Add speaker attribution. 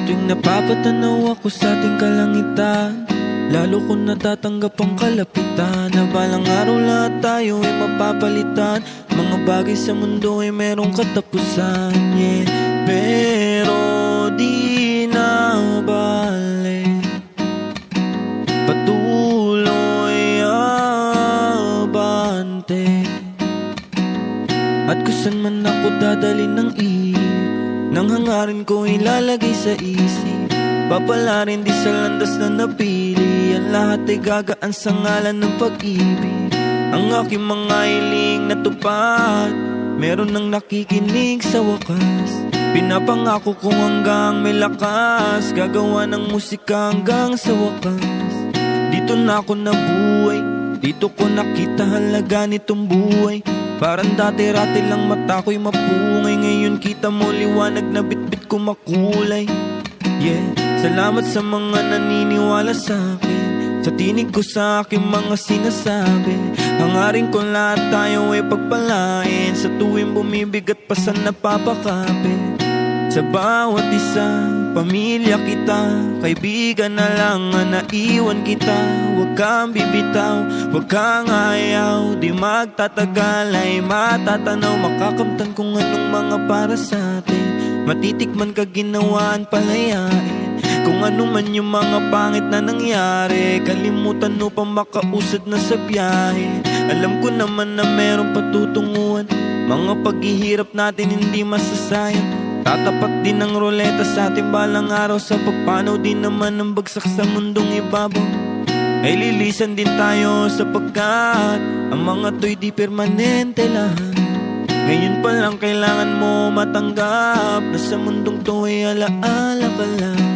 Speaker 1: tuwing napapatanaw ako sa ating kalangitan, lalo ko natatanggap ang kalapitan na balang araw lahat tayo ay mapapalitan. Mga bagay sa mundo ay merong katapusan, yeah. Pero di na balik, patuloy abante. At kung saan man ako dadalhin ng nang hangarin ko ilalagay sa isip, papalarin di sa landas na napili. Ang lahat ay gagaan sa ngalan ng pag-ibig. Ang aking mga hiling natupad, meron nang nakikinig sa wakas. Pinapangako kong hanggang may lakas, gagawa ng musika hanggang sa wakas. Dito na ako nabuhay, dito ko nakita halaga nitong buhay. Parang dati-rati lang mata ko'y mapungay, ngayon kita mo liwanag na bitbit ko makulay. Yeah, salamat sa mga naniniwala sa akin, sa tinig ko sa aking mga sinasabi. Hangarin ko lahat tayo ay pagpalain, sa tuwing bumibigat pa sa napapakapit. Sa bawat isa, pamilya kita, kaibigan na lang ang naiwan kita. Huwag kang bibitaw, huwag kang ayaw, di magtatagal ay matatanaw. Makakamtan kung anong mga para sa atin, matitikman ka ginawaan palayain. Kung ano man yung mga pangit na nangyari, kalimutan mo pa makausad na sa biyahe. Alam ko naman na merong patutunguhan, mga paghihirap natin hindi masasayang. Tatapat din ang roleta sa ating balang araw, sa pagpanaw din naman ng bagsak sa mundong ibabaw. Ay lilisan din tayo sapagkat ang mga to'y di permanente lang. Ngayon pa lang kailangan mo matanggap na sa mundong to ay alaala ka lang.